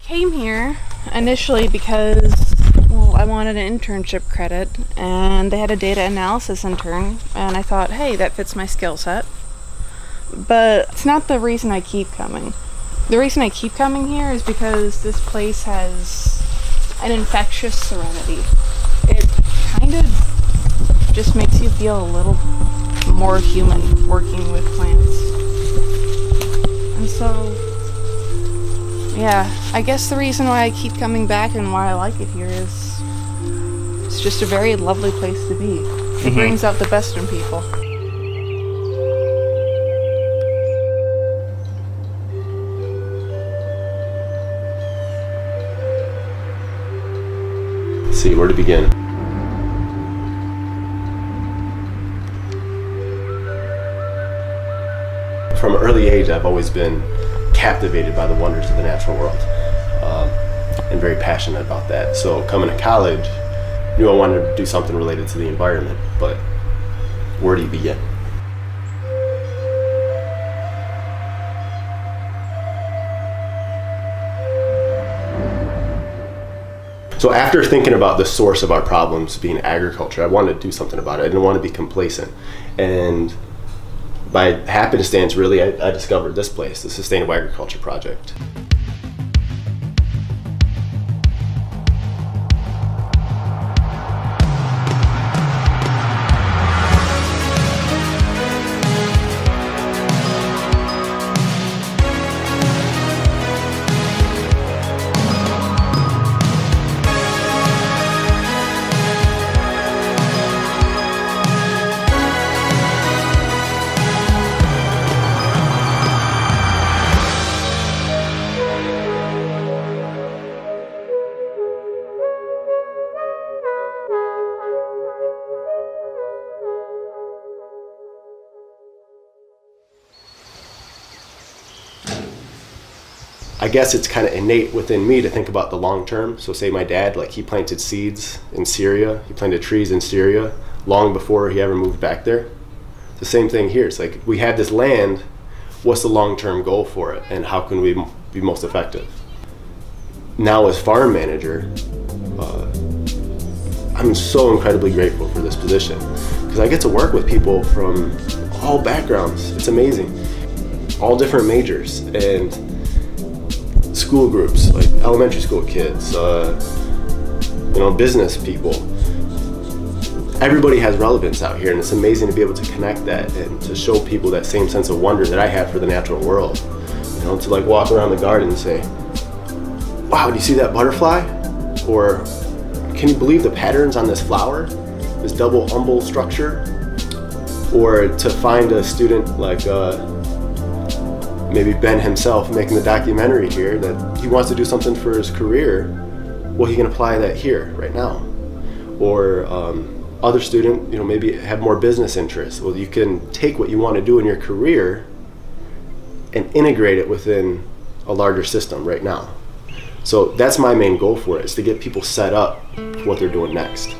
Came here initially because, well, I wanted an internship credit and they had a data analysis intern and I thought, hey, that fits my skill set. But it's not the reason I keep coming. The reason I keep coming here is because this place has an infectious serenity. It kind of just makes you feel a little more human working with plants. And so, yeah, I guess the reason why I keep coming back and why I like it here is it's just a very lovely place to be. It brings out the best in people. Let's see, where to begin? From an early age, I've always been captivated by the wonders of the natural world and very passionate about that. So coming to college, I knew I wanted to do something related to the environment, but where do you begin? So after thinking about the source of our problems being agriculture, I wanted to do something about it. I didn't want to be complacent. And by happenstance, really, I discovered this place, the Sustainable Agriculture Project. I guess it's kind of innate within me to think about the long term. So say my dad, like he planted seeds in Syria, he planted trees in Syria long before he ever moved back there. The same thing here. It's like we have this land, what's the long-term goal for it and how can we be most effective? Now as farm manager, I'm so incredibly grateful for this position because I get to work with people from all backgrounds. It's amazing. All different majors and school groups, like elementary school kids, business people. Everybody has relevance out here, and it's amazing to be able to connect that and to show people that same sense of wonder that I have for the natural world. You know, to like walk around the garden and say, wow, do you see that butterfly? Or can you believe the patterns on this flower, this double umbel structure? Or to find a student like maybe Ben himself making the documentary here that he wants to do something for his career, well, he can apply that here right now. Or other student, maybe have more business interests. Well, you can take what you want to do in your career and integrate it within a larger system right now. So that's my main goal for it, is to get people set up for what they're doing next.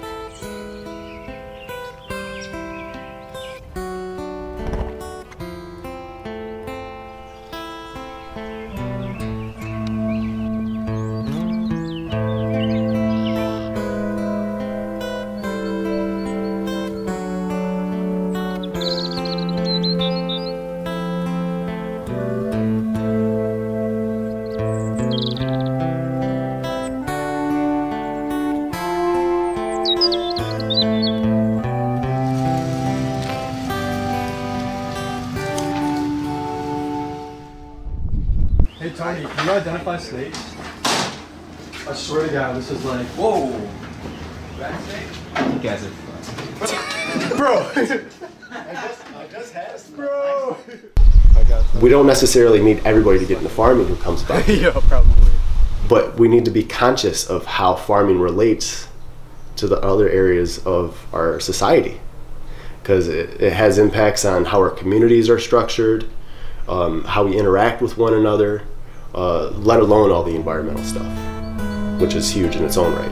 Hey Tony, can you identify snakes? I swear to God, this is like, whoa! You guys are fun. Bro! I just had some. Bro! We don't necessarily need everybody to get into farming who comes by. Yeah, probably. But we need to be conscious of how farming relates to the other areas of our society. Because it has impacts on how our communities are structured, how we interact with one another, let alone all the environmental stuff, which is huge in its own right.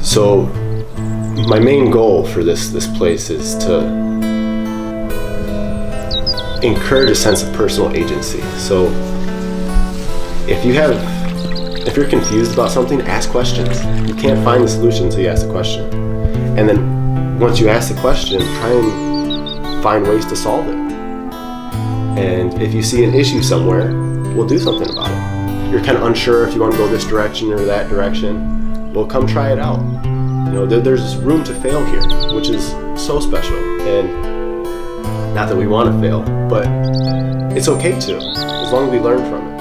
So my main goal for this place is to encourage a sense of personal agency. So if you're confused about something, ask questions. You can't find the solution until you ask the question. And then once you ask the question, try and find ways to solve it. And if you see an issue somewhere, we'll do something about it. You're kind of unsure if you want to go this direction or that direction, well, come try it out. You know, there's room to fail here, which is so special. And not that we want to fail, but it's okay to, as long as we learn from it.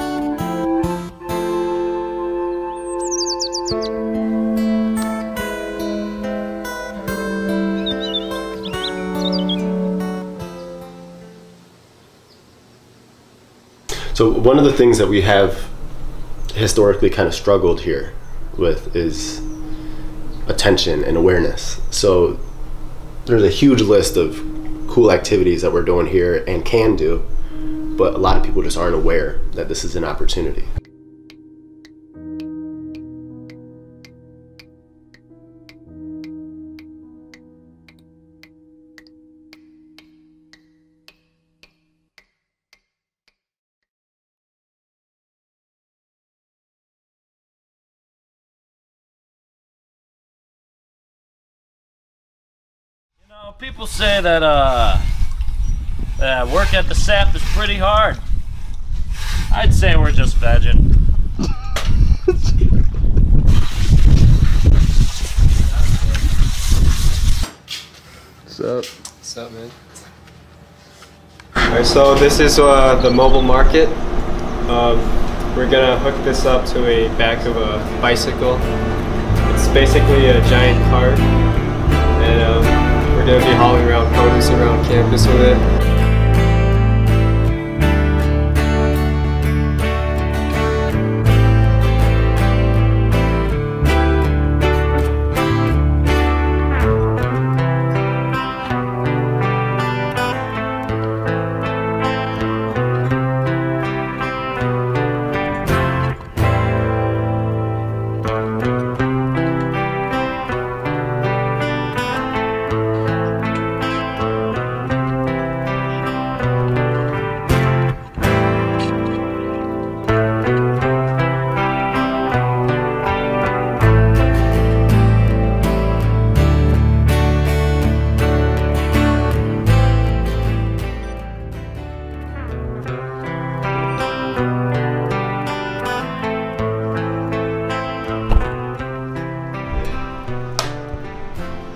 So one of the things that we have historically kind of struggled here with is attention and awareness. So there's a huge list of cool activities that we're doing here and can do, but a lot of people just aren't aware that this is an opportunity. You know, people say that work at the SAP is pretty hard. I'd say we're just vegging. What's up? What's up, man? Alright, so this is the mobile market. We're gonna hook this up to a back of a bicycle. It's basically a giant cart, and we're going to be hauling around produce around campus with it.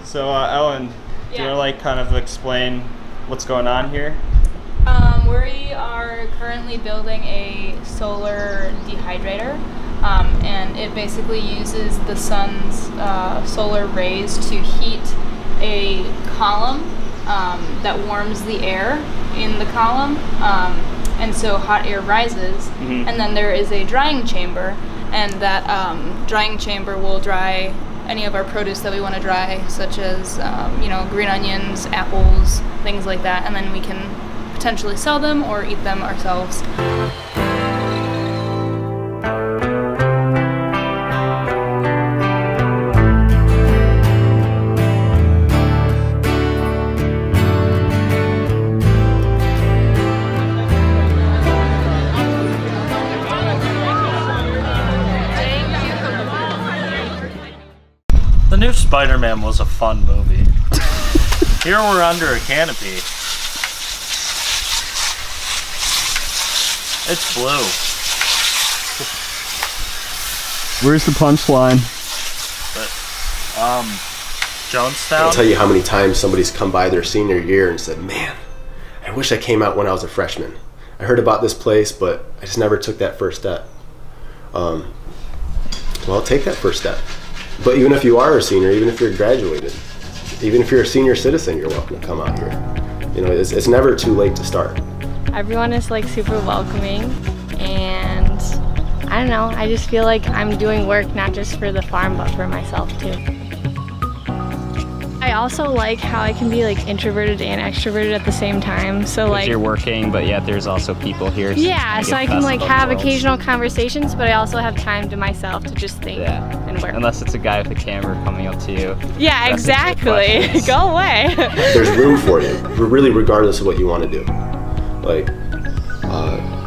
So Ellen, do you want to like kind of explain what's going on here? We are currently building a solar dehydrator, and it basically uses the sun's solar rays to heat a column that warms the air in the column, and so hot air rises, and then there is a drying chamber, and that drying chamber will dry any of our produce that we want to dry, such as you know, green onions, apples, things like that, and then we can potentially sell them or eat them ourselves. The new Spider-Man was a fun movie. Here we're under a canopy. It's blue. Where's the punchline? But, Jonestown? I'll tell you how many times somebody's come by their senior year and said, man, I wish I came out when I was a freshman. I heard about this place, but I just never took that first step. Well, take that first step. But even if you are a senior, even if you're graduated, even if you're a senior citizen, you're welcome to come out here. You know, it's never too late to start. Everyone is like super welcoming, and I don't know, I just feel like I'm doing work not just for the farm but for myself too. I also like how I can be like introverted and extroverted at the same time. So like you're working, but yet there's also people here. Yeah, so I can like have occasional conversations, but I also have time to myself to just think and work. Unless it's a guy with a camera coming up to you. Yeah, exactly. Go away. There's room for you, really, regardless of what you want to do. Like,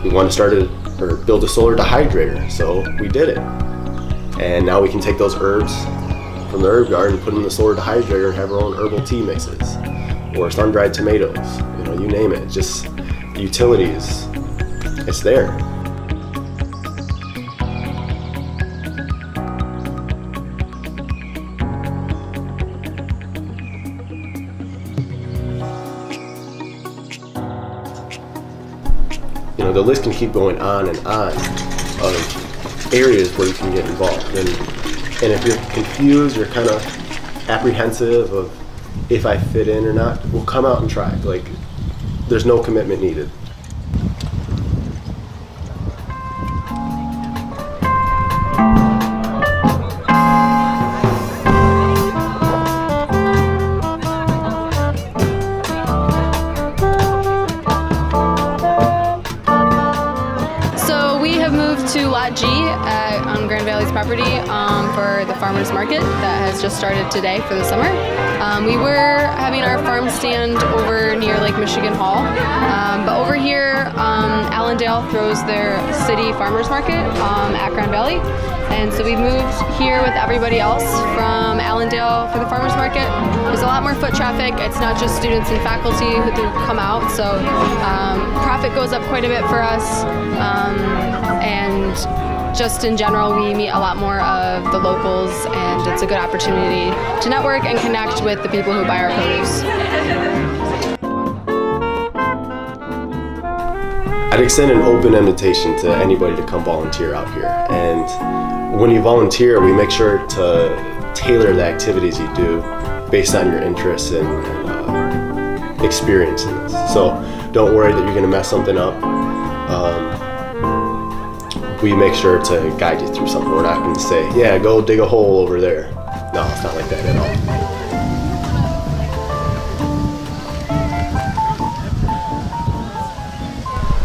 we want to start or build a solar dehydrator, so we did it. And now we can take those herbs from the herb garden, put them in the solar dehydrator, and have our own herbal tea mixes, or sun-dried tomatoes. You know, you name it. Just utilities. It's there. You know, the list can keep going on and on of areas where you can get involved. And if you're confused, you're kind of apprehensive of if I fit in or not, we'll come out and try. Like, there's no commitment needed. To Lot G on Grand Valley's property for the farmers market that has just started today for the summer. We were having our farm stand over near Lake Michigan Hall, but over here Allendale throws their city farmers market at Grand Valley, and so we moved here with everybody else from Allendale for the farmers market. There's a lot more foot traffic. It's not just students and faculty who come out, so profit goes up quite a bit for us. And just in general, we meet a lot more of the locals, and it's a good opportunity to network and connect with the people who buy our produce. I'd extend an open invitation to anybody to come volunteer out here. And when you volunteer, we make sure to tailor the activities you do based on your interests and experiences. So don't worry that you're going to mess something up. We make sure to guide you through something. We're not going to say, yeah, go dig a hole over there. No, it's not like that at all.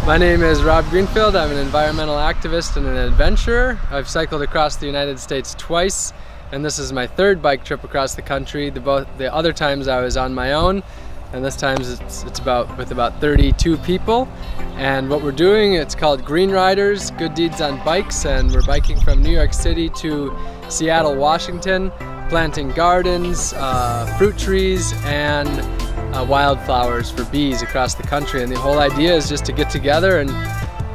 My name is Rob Greenfield. I'm an environmental activist and an adventurer. I've cycled across the United States twice, and this is my third bike trip across the country. The other times I was on my own, and this time it's with about 32 people. And what we're doing, it's called Green Riders, Good Deeds on Bikes, and we're biking from New York City to Seattle, Washington, planting gardens, fruit trees, and wildflowers for bees across the country. And the whole idea is just to get together and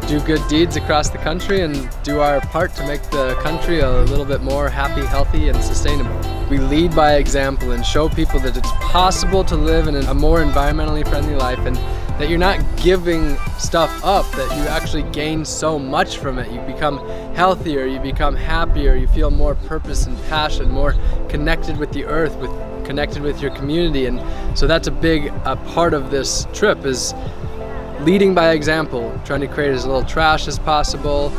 do good deeds across the country and do our part to make the country a little bit more happy, healthy, and sustainable. We lead by example and show people that it's possible to live in a more environmentally friendly life, and that you're not giving stuff up, that you actually gain so much from it. You become healthier, you become happier, you feel more purpose and passion, more connected with the earth, connected with your community. And so that's a big part of this trip, is leading by example, trying to create as little trash as possible,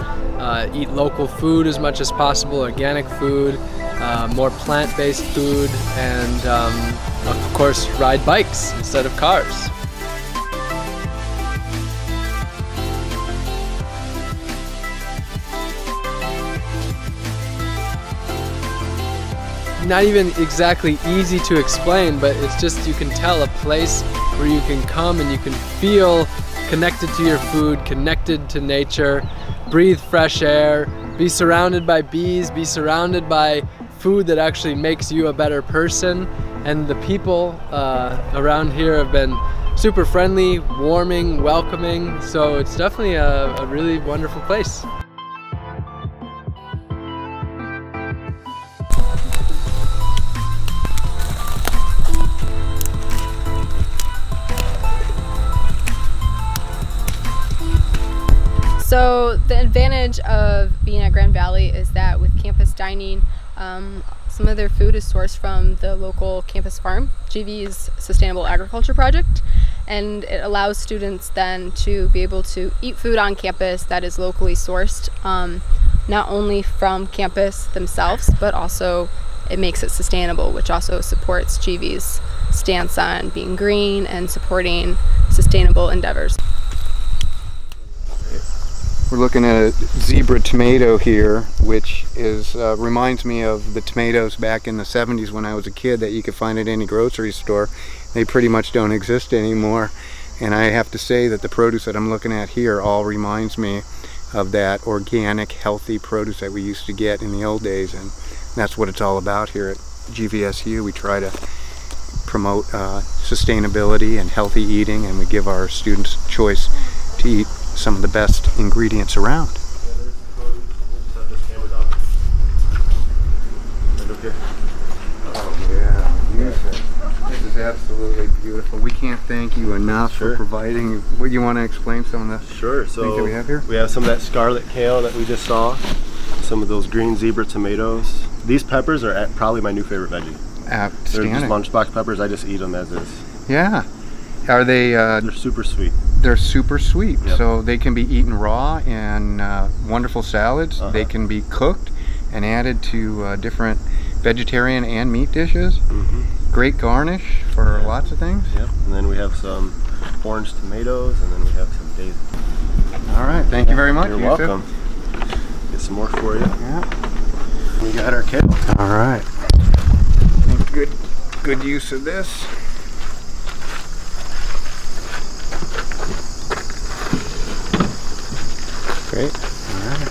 eat local food as much as possible, organic food, more plant-based food, and of course ride bikes instead of cars. Not even exactly easy to explain, but it's just, you can tell a place where you can come and you can feel connected to your food, connected to nature, breathe fresh air, be surrounded by bees, be surrounded by food that actually makes you a better person. And the people around here have been super friendly, warming, welcoming, so it's definitely a really wonderful place. So the advantage of being at Grand Valley is that with campus dining, some of their food is sourced from the local campus farm, GV's Sustainable Agriculture Project, and it allows students then to be able to eat food on campus that is locally sourced, not only from campus themselves, but also it makes it sustainable, which also supports GV's stance on being green and supporting sustainable endeavors. We're looking at a zebra tomato here, which is reminds me of the tomatoes back in the 70s when I was a kid that you could find at any grocery store. They pretty much don't exist anymore. And I have to say that the produce that I'm looking at here all reminds me of that organic, healthy produce that we used to get in the old days, and that's what it's all about here at GVSU. We try to promote sustainability and healthy eating, and we give our students choice to eat some of the best ingredients around. Oh yeah, beautiful. This is absolutely beautiful. We can't thank you enough for providing. Would you want to explain some of the things that we have here? We have some of that scarlet kale that we just saw, some of those green zebra tomatoes. These peppers are probably my new favorite veggie. Outstanding. They're just lunchbox peppers. I just eat them as is. Yeah. Are they? They're super sweet. They're super sweet. Yep. So they can be eaten raw in wonderful salads. They can be cooked and added to different vegetarian and meat dishes. Great garnish for lots of things. Yep. And then we have some orange tomatoes, and then we have some daisy. All right. Thank you very much. You're welcome. Get some more for you. Yeah. We got our kale. All right. Good use of this. Great. All right.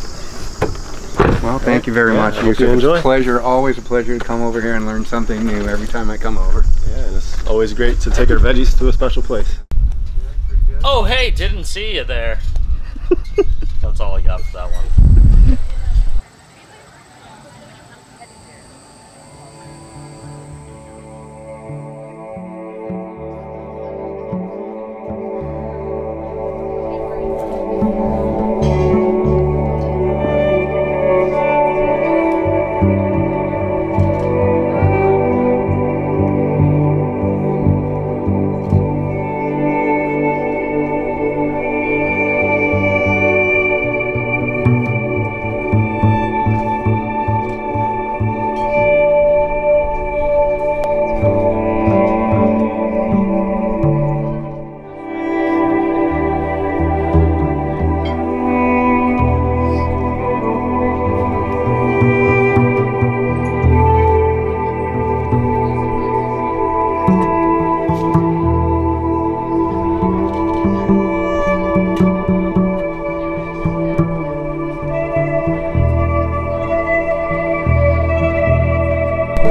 Well, thank you very much. Hope you enjoy. It's a pleasure, always a pleasure to come over here and learn something new every time I come over. Yeah, and it's always great to take our veggies to a special place. Oh, hey, didn't see you there. That's all I got for that one.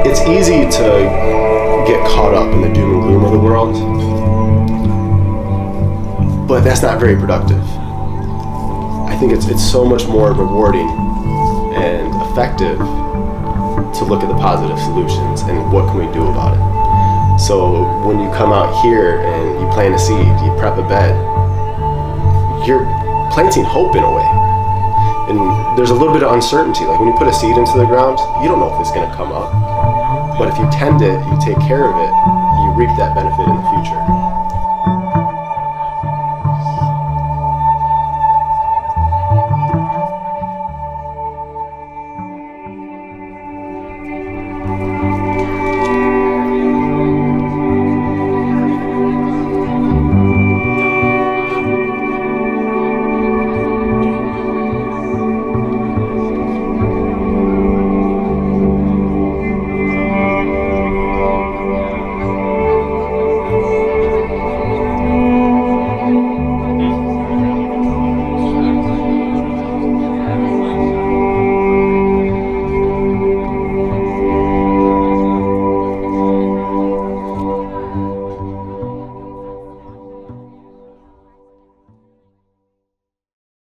It's easy to get caught up in the doom and gloom of the world, but that's not very productive. I think it's so much more rewarding and effective to look at the positive solutions and what can we do about it. So when you come out here and you plant a seed, you prep a bed, you're planting hope in a way. And there's a little bit of uncertainty. Like when you put a seed into the ground, you don't know if it's going to come up. But if you tend it, you take care of it, you reap that benefit in the future.